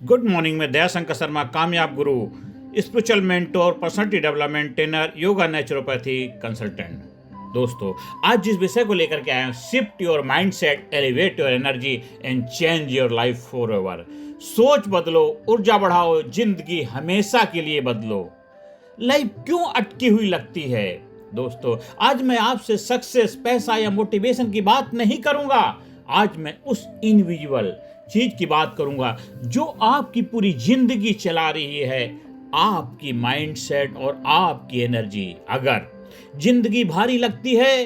Good morning में दयाशंकर शर्मा, कामयाब गुरु, spiritual mentor, personality development trainer, yoga naturopathy consultant. दोस्तों, आज जिस विषय को लेकर के आए हैं, shift your mindset, elevate your energy and change your life for ever. सोच बदलो, ऊर्जा बढ़ाओ, जिंदगी हमेशा के लिए बदलो। लाइफ क्यों अटकी हुई लगती है? दोस्तों, आज मैं आपसे सक्सेस, पैसा या मोटिवेशन की बात नहीं करूंगा। आज मैं उस इनविजिबल चीज की बात करूंगा जो आपकी पूरी जिंदगी चला रही है, आपकी माइंडसेट और आपकी एनर्जी। अगर जिंदगी भारी लगती है,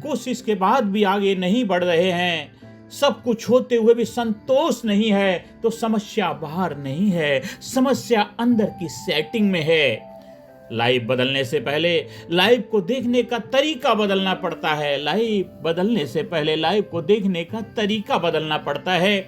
कोशिश के बाद भी आगे नहीं बढ़ रहे हैं, सब कुछ होते हुए भी संतोष नहीं है, तो समस्या बाहर नहीं है, समस्या अंदर की सेटिंग में है। लाइफ बदलने से पहले लाइफ को देखने का तरीका बदलना पड़ता है। लाइफ बदलने से पहले लाइफ को देखने का तरीका बदलना पड़ता है।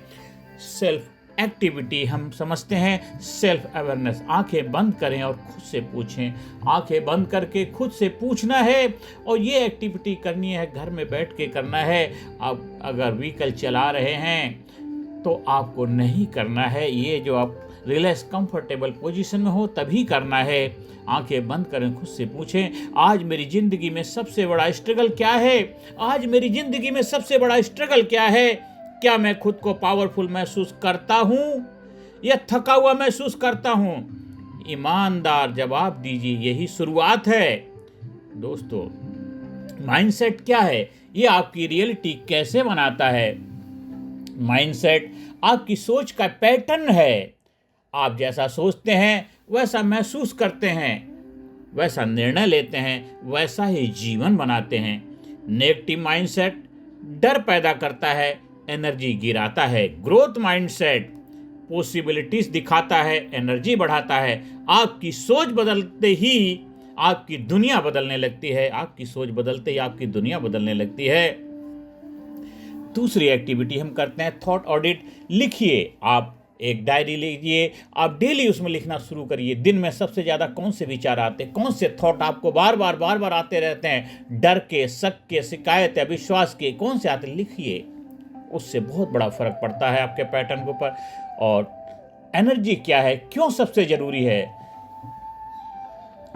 सेल्फ एक्टिविटी हम समझते हैं, सेल्फ अवेयरनेस। आंखें बंद करें और खुद से पूछें। आंखें बंद करके खुद से पूछना है और ये एक्टिविटी करनी है, घर में बैठ के करना है। आप अगर व्हीकल चला रहे हैं तो आपको नहीं करना है, ये जो आप रिलैक्स कंफर्टेबल पोजीशन में हो तभी करना है। आंखें बंद करें, खुद से पूछें, आज मेरी जिंदगी में सबसे बड़ा स्ट्रगल क्या है? आज मेरी जिंदगी में सबसे बड़ा स्ट्रगल क्या है? क्या मैं खुद को पावरफुल महसूस करता हूं या थका हुआ महसूस करता हूं? ईमानदार जवाब दीजिए, यही शुरुआत है। दोस्तों, माइंडसेट क्या है? ये आपकी रियलिटी कैसे बनाता है? माइंडसेट आपकी सोच का पैटर्न है। आप जैसा सोचते हैं वैसा महसूस करते हैं, वैसा निर्णय लेते हैं, वैसा ही जीवन बनाते हैं। नेगेटिव माइंडसेट डर पैदा करता है, एनर्जी गिराता है। ग्रोथ माइंडसेट पॉसिबिलिटीज दिखाता है, एनर्जी बढ़ाता है। आपकी सोच बदलते ही आपकी दुनिया बदलने लगती है। आपकी सोच बदलते ही आपकी दुनिया बदलने लगती है। दूसरी एक्टिविटी हम करते हैं थॉट ऑडिट। लिखिए, आप एक डायरी लीजिए, आप डेली उसमें लिखना शुरू करिए। दिन में सबसे ज़्यादा कौन से विचार आते हैं, कौन से थॉट आपको बार बार आते रहते हैं, डर के, शक के, शिकायत या विश्वास के, कौन से आते हैं? लिखिए, उससे बहुत बड़ा फर्क पड़ता है आपके पैटर्न के ऊपर। और एनर्जी क्या है, क्यों सबसे जरूरी है?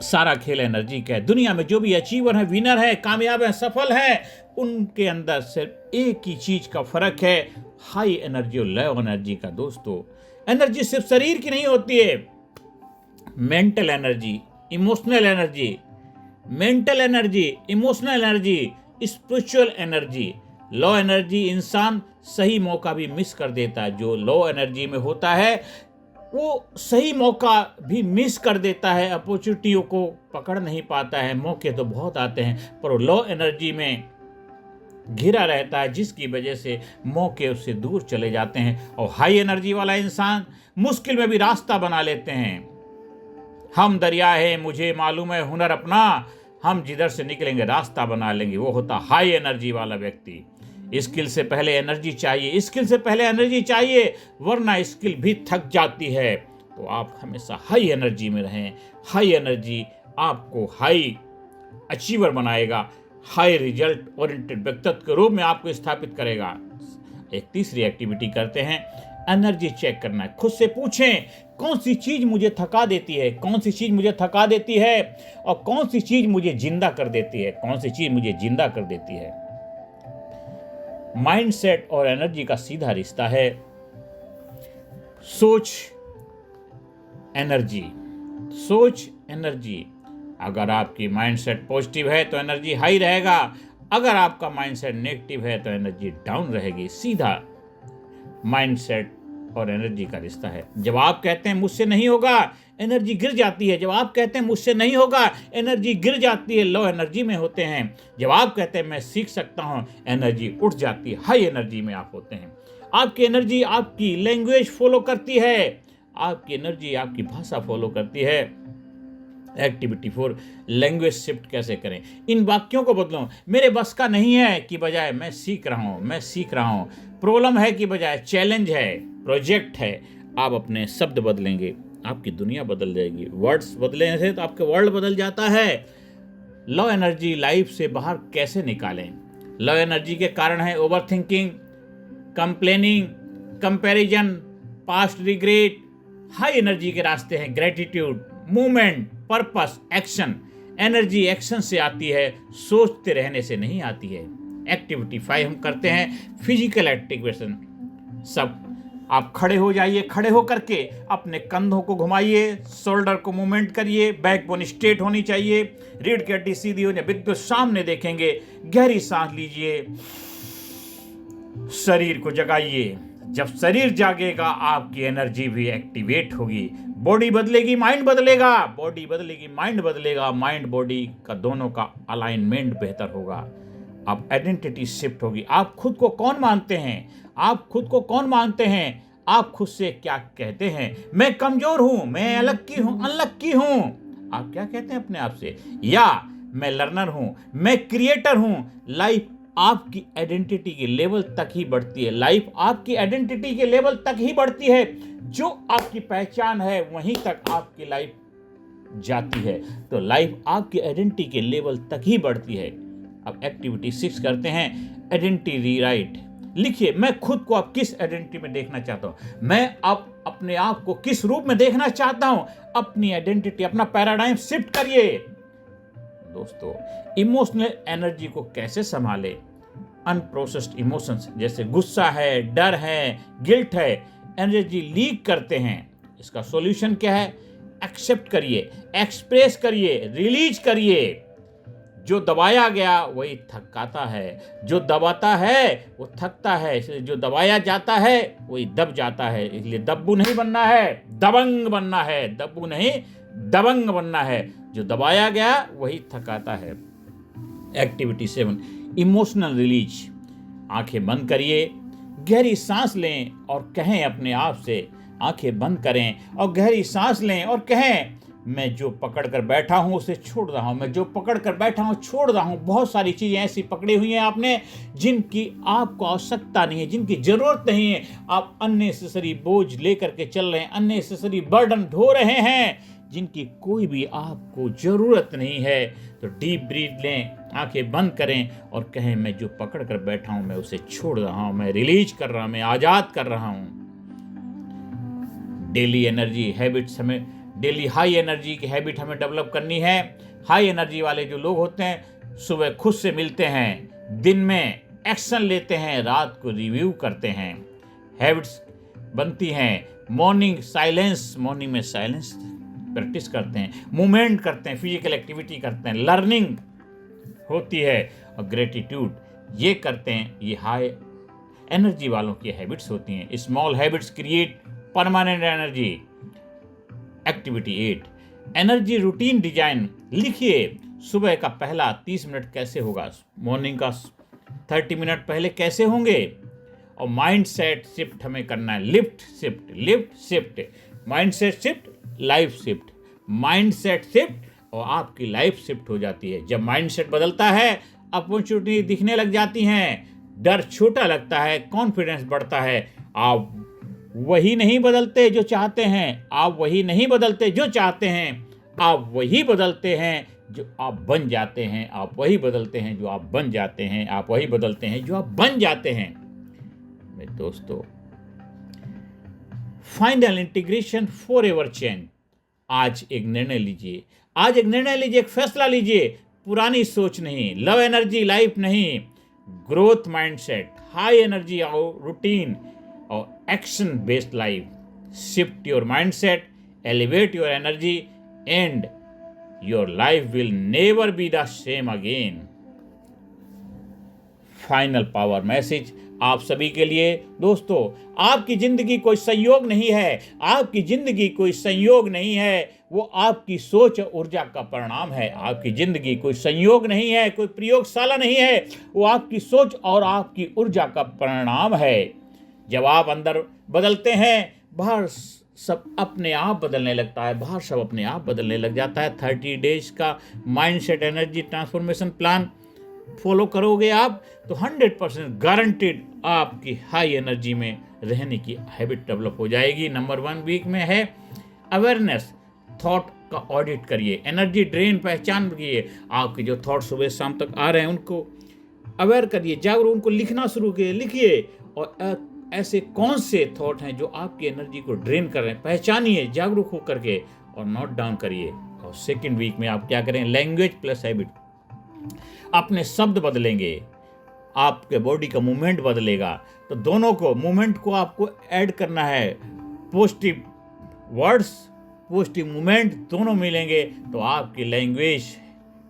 सारा खेल एनर्जी का है। दुनिया में जो भी अचीवर है, विनर है, कामयाब है, सफल है, उनके अंदर सिर्फ एक ही चीज का फर्क है, हाई एनर्जी और लो एनर्जी का। दोस्तों, एनर्जी सिर्फ शरीर की नहीं होती है, mental energy, emotional energy, mental energy, emotional energy, spiritual energy. Low energy इंसान सही मौका भी मिस कर देता है। जो लो एनर्जी में होता है वो सही मौका भी मिस कर देता है, अपॉर्चुनिटियों को पकड़ नहीं पाता है। मौके तो बहुत आते हैं पर वो लो एनर्जी में घिरा रहता है, जिसकी वजह से मौके उससे दूर चले जाते हैं। और हाई एनर्जी वाला इंसान मुश्किल में भी रास्ता बना लेते हैं। हम दरिया है, मुझे मालूम है हुनर अपना, हम जिधर से निकलेंगे रास्ता बना लेंगे। वो होता हाई एनर्जी वाला व्यक्ति। स्किल से पहले एनर्जी चाहिए, स्किल से पहले एनर्जी चाहिए, वरना स्किल भी थक जाती है। तो आप हमेशा हाई एनर्जी में रहें। हाई एनर्जी आपको हाई अचीवर बनाएगा, हाई रिजल्ट ओरिएंटेड व्यक्तित्व के रूप में आपको स्थापित करेगा। एक तीसरी एक्टिविटी करते हैं, एनर्जी चेक करना है। खुद से पूछें, कौन सी चीज मुझे थका देती है, कौन सी चीज मुझे थका देती है और कौन सी चीज मुझे जिंदा कर देती है, कौन सी चीज मुझे जिंदा कर देती है। माइंडसेट और एनर्जी का सीधा रिश्ता है। सोच एनर्जी, सोच एनर्जी। अगर आपकी माइंडसेट पॉजिटिव है तो एनर्जी हाई रहेगा, अगर आपका माइंडसेट नेगेटिव है तो एनर्जी डाउन रहेगी। सीधा माइंडसेट और एनर्जी का रिश्ता है। जब आप कहते हैं मुझसे नहीं होगा, एनर्जी गिर जाती है। जब आप कहते हैं मुझसे नहीं होगा, एनर्जी गिर जाती है, लो एनर्जी में होते हैं। जब आप कहते हैं मैं सीख सकता हूं, एनर्जी उठ जाती है, हाई एनर्जी में आप होते हैं। आपकी एनर्जी आपकी लैंग्वेज फॉलो करती है, आपकी एनर्जी आपकी भाषा फॉलो करती है। एक्टिविटी 4, लैंग्वेज शिफ्ट कैसे करें। इन वाक्यों को बदलो, मेरे बस का नहीं है की बजाय मैं सीख रहा हूं, मैं सीख रहा हूं। प्रॉब्लम है की बजाय चैलेंज है, प्रोजेक्ट है। आप अपने शब्द बदलेंगे, आपकी दुनिया बदल जाएगी। वर्ड्स बदलने से तो आपके वर्ल्ड बदल जाता है। लो एनर्जी लाइफ से बाहर कैसे निकालें? लो एनर्जी के कारण है over thinking, complaining, comparison, past regret, high energy के रास्ते हैं gratitude, movement, purpose, action. Energy action से आती है, सोचते रहने से नहीं आती है। एक्टिविटी 5 हम करते हैं फिजिकल एक्टिवेशन। सब आप खड़े हो जाइए, खड़े हो करके अपने कंधों को घुमाइए, शोल्डर को मूवमेंट करिए, बैकबोन स्ट्रेट होनी चाहिए, रीढ़ की हड्डी सीधी हो जाए, बिल्कुल सामने देखेंगे। गहरी सांस लीजिए, शरीर को जगाइए। जब शरीर जागेगा आपकी एनर्जी भी एक्टिवेट होगी, बॉडी बदलेगी, माइंड बदलेगा, बॉडी बदलेगी, माइंड बदलेगा, माइंड बॉडी का दोनों का अलाइनमेंट बेहतर होगा। अब आइडेंटिटी शिफ्ट होगी। आप खुद को कौन मानते हैं? आप खुद को कौन मानते हैं? आप खुद से क्या कहते हैं? मैं कमजोर हूं, मैं अनलक्की हूं। आप क्या कहते हैं अपने आप से? या मैं लर्नर हूं, मैं क्रिएटर हूं। लाइफ आपकी आइडेंटिटी के लेवल तक ही बढ़ती है। लाइफ आपकी आइडेंटिटी के लेवल तक ही बढ़ती है। जो आपकी पहचान है वहीं तक आपकी लाइफ जाती है। तो लाइफ आपकी आइडेंटिटी के लेवल तक ही बढ़ती है। अब एक्टिविटी 6 करते हैं आइडेंटिटी रीराइट। लिखिए, मैं खुद को अब किस आइडेंटिटी में देखना चाहता हूं, मैं अब अपने आप को किस रूप में देखना चाहता हूं। अपनी आइडेंटिटी, अपना पैराडाइम शिफ्ट करिए। दोस्तों, इमोशनल एनर्जी को कैसे संभाले? अनप्रोसेस्ड इमोशंस जैसे गुस्सा है, डर है, गिल्ट है, एनर्जी लीक करते हैं। इसका सॉल्यूशन क्या है? एक्सेप्ट करिए, एक्सप्रेस करिए, रिलीज करिए। जो दबाया गया वही थकाता है, जो दबाता है वो थकता है, इसलिए जो दबाया जाता है वही दब जाता है। इसलिए दब्बू नहीं बनना है, दबंग बनना है। दब्बू नहीं, दबंग बनना है। जो दबाया गया वही थकाता है। Activity 7 emotional release. आंखें बंद करिए, गहरी सांस लें और कहें अपने आप से, आंखें बंद करें और गहरी सांस लें और कहें, मैं जो पकड़ कर बैठा हूं उसे छोड़ रहा हूं, मैं जो पकड़ कर बैठा हूं छोड़ रहा हूं। बहुत सारी चीजें ऐसी पकड़ी हुई हैं आपने जिनकी आपको आवश्यकता नहीं है, जिनकी जरूरत नहीं है। आप अननेसेसरी बोझ लेकर के चल रहे हैं, अननेसेसरी बर्डन ढो रहे हैं जिनकी कोई भी आपको जरूरत नहीं है। तो डीप ब्रीथ लें, आंखें बंद करें और कहें, मैं जो पकड़ कर बैठा हूं मैं उसे छोड़ रहा हूं, मैं रिलीज कर रहा हूं, मैं आजाद कर रहा हूं। डेली एनर्जी हैबिट्स हमें, डेली हाई एनर्जी की हैबिट हमें डेवलप करनी है। हाई एनर्जी वाले जो लोग होते हैं सुबह खुद से मिलते हैं, दिन में एक्शन लेते हैं, रात को रिव्यू करते हैं। हैबिट्स बनती हैं। मॉर्निंग में साइलेंस प्रैक्टिस करते हैं, मूवमेंट करते हैं, फिजिकल एक्टिविटी करते हैं, लर्निंग होती है और ग्रेटिट्यूड ये करते हैं। ये हाई एनर्जी वालों की हैबिट्स होती हैं। Small habits create permanent energy. Activity 8 energy routine design. लिखिए, सुबह का पहला 30 मिनट कैसे होगा, मॉर्निंग का 30 मिनट पहले कैसे होंगे। और माइंड सेट शिफ्ट हमें करना है। Lift shift, mind set shift, life shift. Mind set shift और आपकी लाइफ शिफ्ट हो जाती है। जब माइंड सेट बदलता है, अपॉर्चुनिटी दिखने लग जाती हैं, डर छोटा लगता है, कॉन्फिडेंस बढ़ता है। आप वही नहीं बदलते जो चाहते हैं, आप वही नहीं बदलते जो चाहते हैं, आप वही बदलते हैं जो आप बन जाते हैं। आप वही बदलते हैं जो आप बन जाते हैं, आप वही बदलते हैं जो आप बन जाते हैं। मेरे दोस्तों, फाइनल इंटीग्रेशन फॉरएवर चेंज। आज एक निर्णय लीजिए, एक फैसला लीजिए। पुरानी सोच नहीं, लव एनर्जी लाइफ नहीं, growth mindset, high energy routine और action based life. Shift your mindset, elevate your energy and your life will never be the same again. Final power message आप सभी के लिए। दोस्तों, आपकी जिंदगी कोई संयोग नहीं है, आपकी जिंदगी कोई संयोग नहीं है, वो आपकी सोच और ऊर्जा का परिणाम है। आपकी जिंदगी कोई संयोग नहीं है, कोई प्रयोगशाला नहीं है, वो आपकी सोच और आपकी ऊर्जा का परिणाम है। जब आप अंदर बदलते हैं, बाहर सब अपने आप बदलने लगता है, बाहर सब अपने आप बदलने लग जाता है। 30 डेज का mindset energy transformation plan follow करोगे आप तो 100% गारंटेड आपकी हाई एनर्जी में रहने की हैबिट डेवलप हो जाएगी। नंबर 1 वीक में है अवेयरनेस। थॉट का ऑडिट करिए, एनर्जी ड्रेन पहचान करिए। आपके जो थॉट सुबह शाम तक आ रहे हैं उनको अवेयर करिए, जागरूक, उनको लिखना शुरू कीजिए, लिखिए और ऐसे कौन से थॉट हैं जो आपकी एनर्जी को ड्रेन कर रहे हैं, पहचानिए जागरूक होकर के और नोट डाउन करिए। और सेकेंड वीक में आप क्या करें, लैंग्वेज प्लस हैबिट, अपने शब्द बदलेंगे, आपके बॉडी का मूवमेंट बदलेगा। तो दोनों को, मूवमेंट को आपको ऐड करना है, पॉजिटिव वर्ड्स पॉजिटिव मूवमेंट दोनों मिलेंगे तो आपकी लैंग्वेज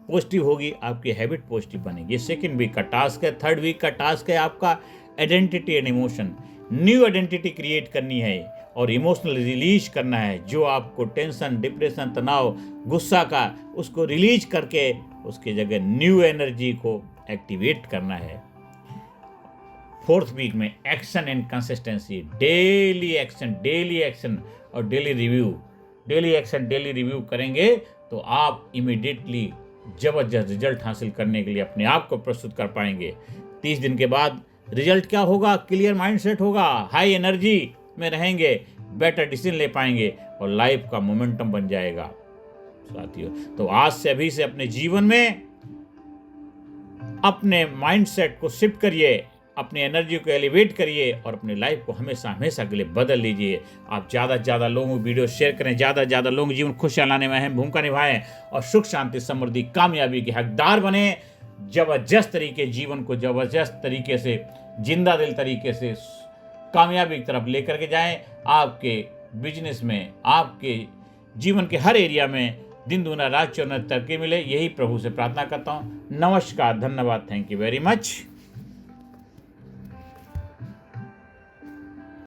पॉजिटिव होगी, आपकी हैबिट पॉजिटिव बनेगी। ये सेकेंड वीक का टास्क है। थर्ड वीक का टास्क है आपका identity and emotion, new identity create करनी है और इमोशनल रिलीज करना है। जो आपको टेंशन, डिप्रेशन, तनाव, गुस्सा का, उसको रिलीज करके उसकी जगह न्यू एनर्जी को एक्टिवेट करना है। फोर्थ वीक में action and consistency, daily action और daily review, daily action daily review करेंगे तो आप इमीडिएटली जबरदस्त रिजल्ट हासिल करने के लिए अपने आप को प्रस्तुत कर पाएंगे। 30 दिन के बाद रिजल्ट क्या होगा, क्लियर माइंडसेट होगा, हाई एनर्जी में रहेंगे, बेटर डिसीजन ले पाएंगे और लाइफ का मोमेंटम बन जाएगा साथियों। तो आज से, अभी से अपने जीवन में अपने माइंडसेट को शिफ्ट करिए, अपनी एनर्जी को एलिवेट करिए और अपनी लाइफ को हमेशा हमेशा के लिए बदल लीजिए। आप ज़्यादा से ज़्यादा लोगों को वीडियो शेयर करें, ज़्यादा से ज़्यादा लोगों जीवन खुशियाँ लाने में अहम भूमिका निभाएं और सुख शांति समृद्धि कामयाबी के हकदार बने। जबरदस्त तरीके जीवन को जबरदस्त तरीके से, जिंदा दिल तरीके से कामयाबी की तरफ लेकर के जाएं। आपके बिजनेस में, आपके जीवन के हर एरिया में दिन दूना रात चौगुना तरक्की मिले, यही प्रभु से प्रार्थना करता हूँ। नमस्कार, धन्यवाद, थैंक यू वेरी मच।